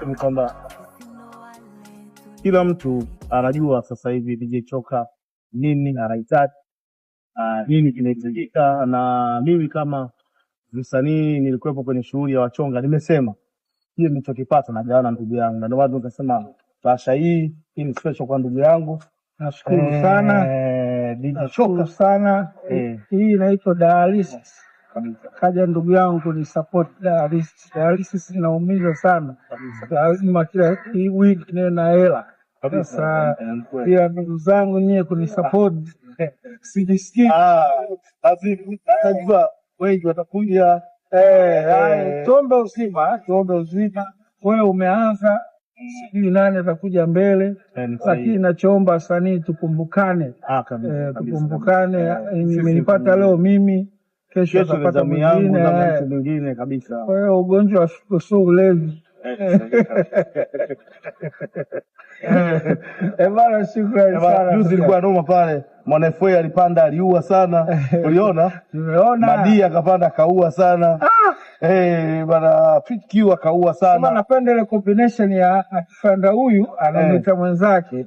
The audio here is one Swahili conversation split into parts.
Ni kwamba kila mtu anajua sasa hivi DJ Choka nini anahitaji, nini kinahitajika, na mimi kama msanii nilikuwepo kwenye shughuli ya wachonga, nimesema hiyo nilichokipata na gawana ndugu yangu, na ndio watu wakasema basha hii ni special kwa ndugu yangu. Nashukuru sana DJ Choka sana. Hii inaitwa dialysis. Kaja ndugu yangu kunisupport dialysis. Dialysis inaumiza sana. Lazima kila wiki na hela. Sasa pia ndugu zangu nyie kunisupport. Sijisikii. Lazima wengi watakuja. Tuombe uzima. Wewe umeanza, sijui nani atakuja mbele, lakini nachoomba wasanii tukumbukane. Tukumbukane. Nimenipata leo mimi, kesho atapata mwingine kabisa. Kwa hiyo ugonjwa wa sugu ulezi. Bana, shukrani sana. Juzi ilikuwa noma pale. MwanaFA alipanda aliua sana. Uliona? Nimeona. Madi akapanda kaua sana. Bana PQ akaua sana. Kama napenda ile combination ya akifanda huyu anamuita mwenzake.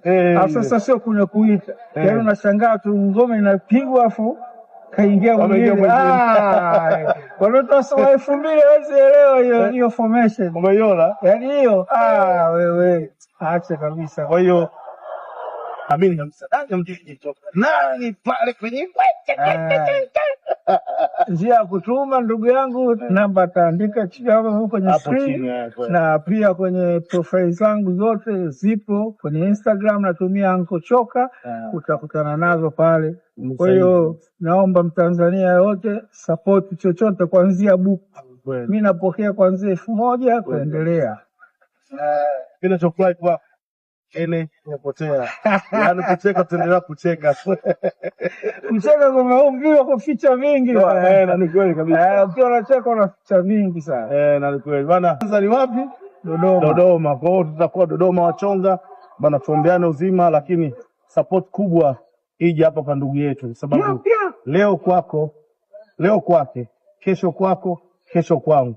Sasa sio kuna kuita. Yaani unashangaa tu ngome inapigwa afu kaingia mwingine. Wanato sawa 2000 hawezi elewa hiyo formation. Umeiona? Yaani hiyo wewe acha kabisa. Kwa hiyo amini kabisa DJ Choka nani pale kwenye njia ya kutuma ndugu yangu, namba taandika chini hapo kwenye screen, na pia kwenye profile zangu zote zipo. Kwenye Instagram natumia Anko Choka, utakutana nazo pale. Kwa hiyo naomba Mtanzania yote support chochote kuanzia buku. Mimi napokea kuanzia 1000 kuendelea. Bila chokwa kwa imepotea. Yaani kucheka tuendelea kucheka. Kucheka kwa maombi kwa ficha mingi. Na ni kweli kabisa. Ukiwa unacheka una ficha mingi sana. Na ni kweli. Bana sasa ni wapi? Dodoma. Kwa hiyo tutakuwa Dodoma wachonga. Bana tuombeane uzima, lakini support kubwa ije hapa kwa ndugu yetu, sababu leo kwako, leo kwake, kesho kwako, kesho kwangu.